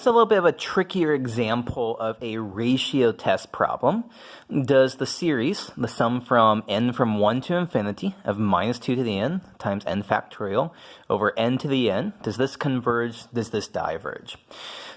that's a little bit of a trickier example of a ratio test problem. Does the series, the sum from n from 1 to infinity of minus 2 to the n times n factorial over n to the n, does this converge, does this diverge?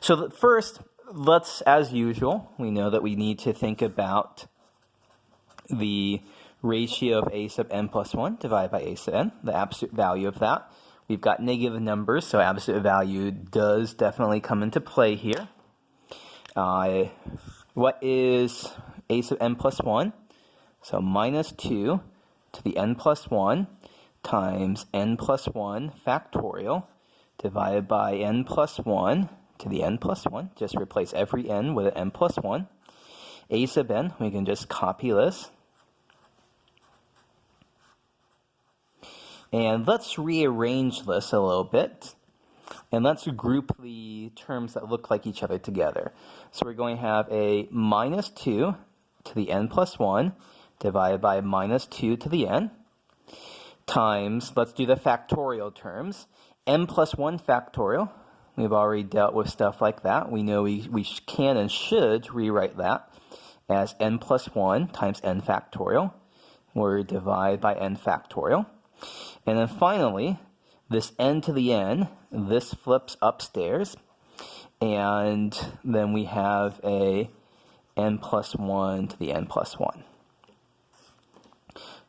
So first, let's, as usual, we know that we need to think about the ratio of a sub n plus 1 divided by a sub n, the absolute value of that. We've got negative numbers, so absolute value does definitely come into play here. What is a sub n plus 1? So minus 2 to the n plus 1 times n plus 1 factorial divided by n plus 1 to the n plus 1. Just replace every n with an n plus 1. A sub n, we can just copy this. And let's rearrange this a little bit. And let's group the terms that look like each other together. So we're going to have a minus 2 to the n plus 1 divided by minus 2 to the n times, let's do the factorial terms, n plus 1 factorial. We've already dealt with stuff like that. We know we can and should rewrite that as n plus 1 times n factorial, or divide by n factorial. And then finally, this n to the n, this flips upstairs, and then we have a n plus 1 to the n plus 1.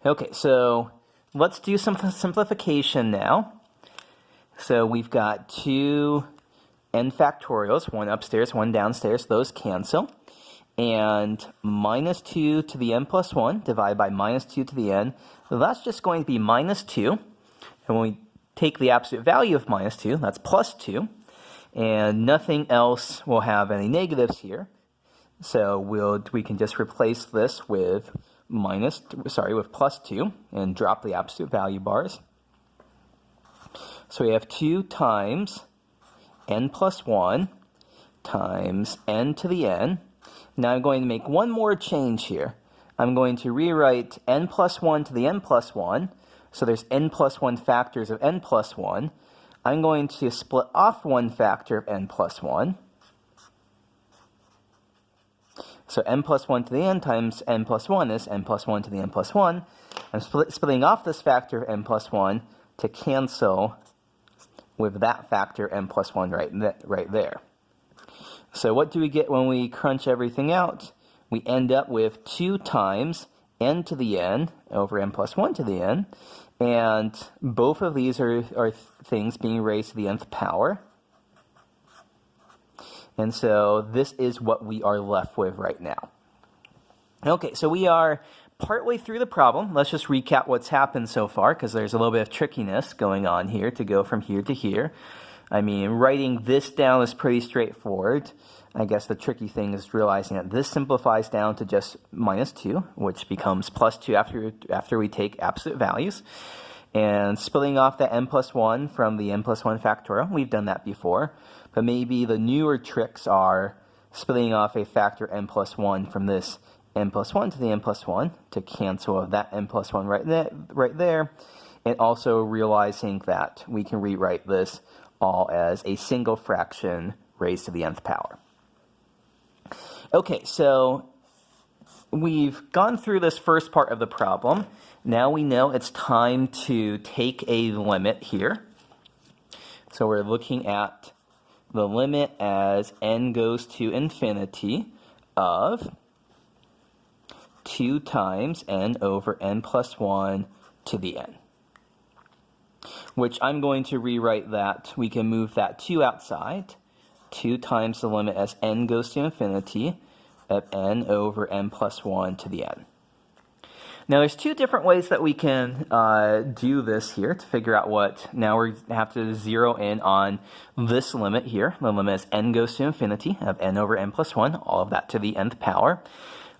Okay, so let's do some simplification now. So we've got two n factorials, one upstairs, one downstairs. Those cancel. And minus 2 to the n plus 1 divided by minus 2 to the n, that's just going to be minus 2. And when we take the absolute value of minus 2, that's plus 2. And nothing else will have any negatives here. So we can just replace this with with plus 2 and drop the absolute value bars. So we have 2 times n plus 1 times n to the n. Now I'm going to make one more change here. I'm going to rewrite n plus 1 to the n plus 1. So there's n plus 1 factors of n plus 1. I'm going to split off one factor of n plus 1. So n plus 1 to the n times n plus 1 is n plus 1 to the n plus 1. I'm splitting off this factor of n plus 1 to cancel with that factor n plus 1 right there. So what do we get when we crunch everything out? We end up with 2 times n to the n over n plus 1 to the n. And both of these are things being raised to the nth power. And so this is what we are left with right now. Okay, so we are partway through the problem. Let's just recap what's happened so far, because there's a little bit of trickiness going on here to go from here to here. I mean, writing this down is pretty straightforward. I guess the tricky thing is realizing that this simplifies down to just minus 2, which becomes plus 2 after we take absolute values. And splitting off that n plus 1 from the n plus 1 factorial, we've done that before. But maybe the newer tricks are splitting off a factor n plus 1 from this n plus 1 to the n plus 1 to cancel that n plus 1 right there. And also realizing that we can rewrite this all as a single fraction raised to the nth power. Okay, so we've gone through this first part of the problem. Now we know it's time to take a limit here. So we're looking at the limit as n goes to infinity of 2 times n over n plus 1 to the n. Which I'm going to rewrite that. We can move that 2 outside. 2 times the limit as n goes to infinity of n over n plus 1 to the n. Now there's 2 different ways that we can do this here to figure out what. Now we have to zero in on this limit here. The limit as n goes to infinity of n over n plus 1, all of that to the nth power.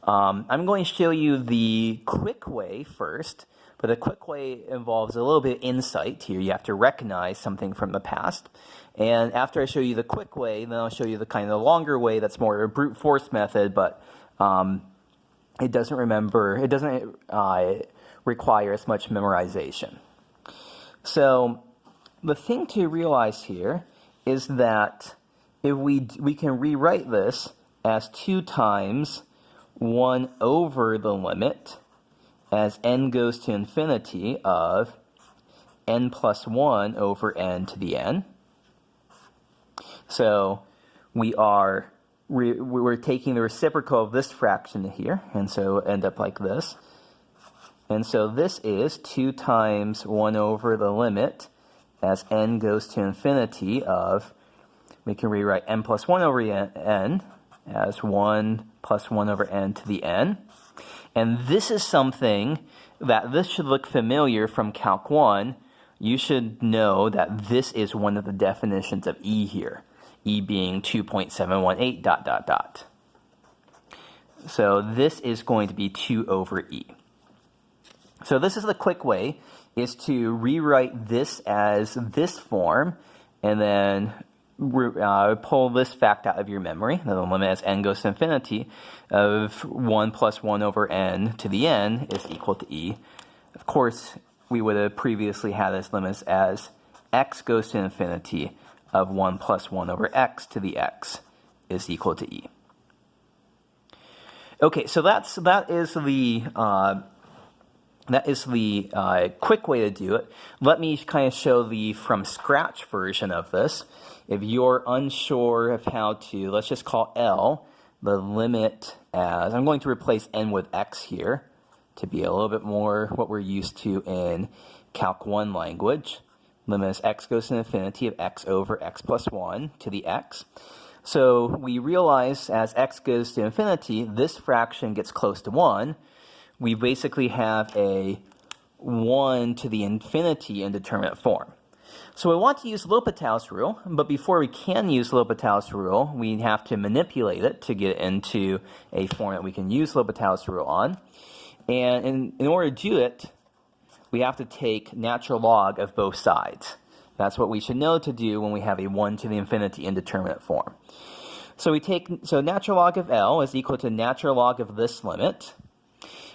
I'm going to show you the quick way first. But the quick way involves a little bit of insight here. You have to recognize something from the past. And after I show you the quick way, then I'll show you the kind of the longer way that's more a brute force method, but it doesn't require as much memorization. So the thing to realize here is that if we can rewrite this as 2 times 1 over the limit as n goes to infinity of n plus 1 over n to the n. So we're taking the reciprocal of this fraction here, and so end up like this. And so this is 2 times 1 over the limit as n goes to infinity of, we can rewrite n plus 1 over n as 1 plus 1 over n to the n. And this is something that this should look familiar from Calc 1. You should know that this is one of the definitions of E here. E being 2.718 dot dot dot. So this is going to be 2 over E. So this is the quick way, is to rewrite this as this form and then pull this fact out of your memory. The limit as n goes to infinity of 1 plus 1 over n to the n is equal to E. Of course, we would have previously had this limit as x goes to infinity of 1 plus 1 over x to the x is equal to E. Okay, so that is the quick way to do it. Let me kind of show the from scratch version of this. If you're unsure of how to, let's just call L the limit as, I'm going to replace n with x here to be a little bit more what we're used to in Calc 1 language. Limit as x goes to infinity of x over x plus 1 to the x. So we realize as x goes to infinity, this fraction gets close to 1. We basically have a 1 to the infinity indeterminate form. So we want to use L'Hopital's rule, but before we can use L'Hopital's rule, we have to manipulate it to get into a form that we can use L'Hopital's rule on. And in order to do it, we have to take natural log of both sides. That's what we should know to do when we have a 1 to the infinity indeterminate form. So natural log of L is equal to natural log of this limit.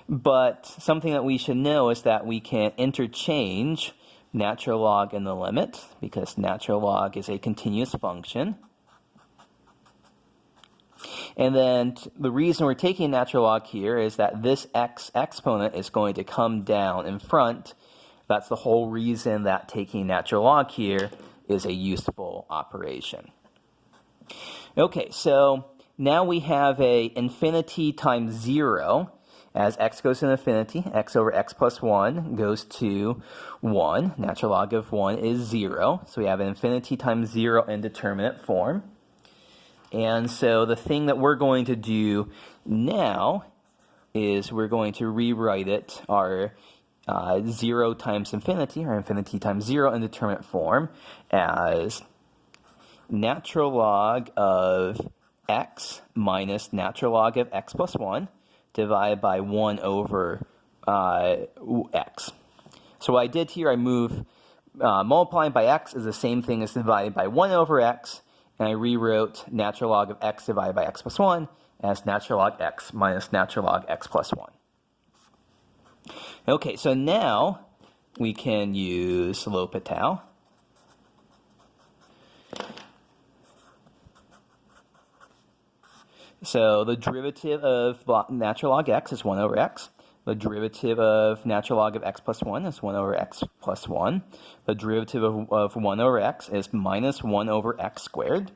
But something that we should know is that we can interchange natural log and the limit, because natural log is a continuous function. And then the reason we're taking natural log here is that this x exponent is going to come down in front. That's the whole reason that taking natural log here is a useful operation. Okay, so now we have a infinity times 0. As x goes to infinity, x over x plus 1 goes to 1. Natural log of 1 is 0. So we have an infinity times 0 indeterminate form. And so the thing that we're going to do now is we're going to rewrite it, our 0 times infinity, or infinity times 0 indeterminate form, as natural log of x minus natural log of x plus 1 divided by 1 over x. So what I did here, I moved multiplying by x is the same thing as divided by 1 over x, and I rewrote natural log of x divided by x plus 1 as natural log x minus natural log x plus 1. Okay, so now we can use L'Hopital. So the derivative of natural log x is 1 over x. The derivative of natural log of x plus 1 is 1 over x plus 1. The derivative of 1 over x is minus 1 over x squared.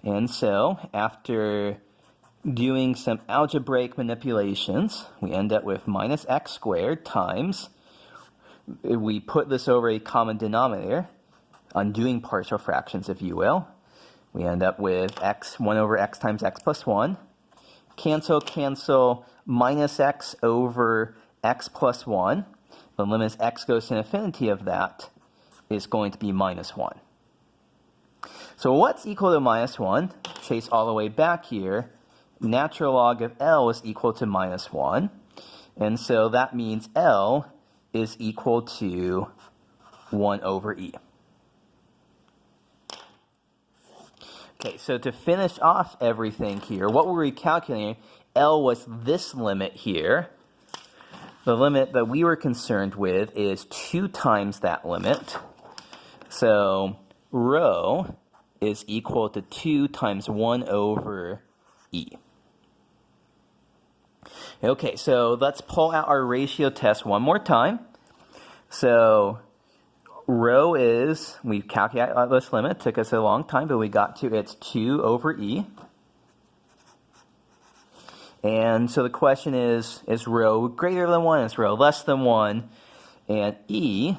And so after doing some algebraic manipulations, we end up with minus x squared times, we put this over a common denominator, undoing partial fractions if you will. We end up with 1 over x times x plus 1. Cancel, minus x over x plus 1. The limit as x goes to infinity of that is going to be minus 1. So what's equal to minus 1? Chase all the way back here. Natural log of L is equal to minus 1. And so that means L is equal to 1 over E. Okay, so to finish off everything here, what were we calculating? L was this limit here. The limit that we were concerned with is 2 times that limit. So rho is equal to 2 times 1 over e. Okay, so let's pull out our ratio test one more time. So rho is, we calculated this limit, it took us a long time, but we got to it's 2 over e. And so the question is rho greater than 1? Is rho less than 1? And e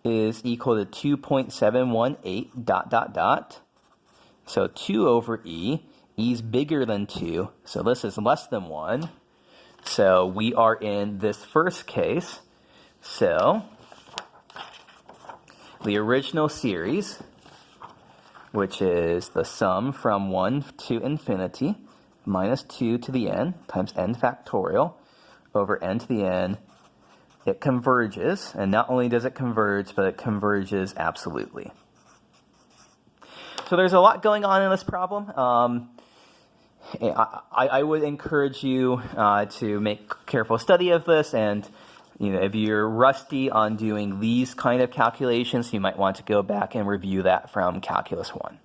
is equal to 2.718 dot dot dot. So 2 over e. E is bigger than 2, so this is less than 1. So we are in this first case. So the original series, which is the sum from 1 to infinity, minus 2 to the n, times n factorial, over n to the n, it converges. And not only does it converge, but it converges absolutely. So there's a lot going on in this problem. I would encourage you to make careful study of this, and if you're rusty on doing these kind of calculations, you might want to go back and review that from Calculus 1.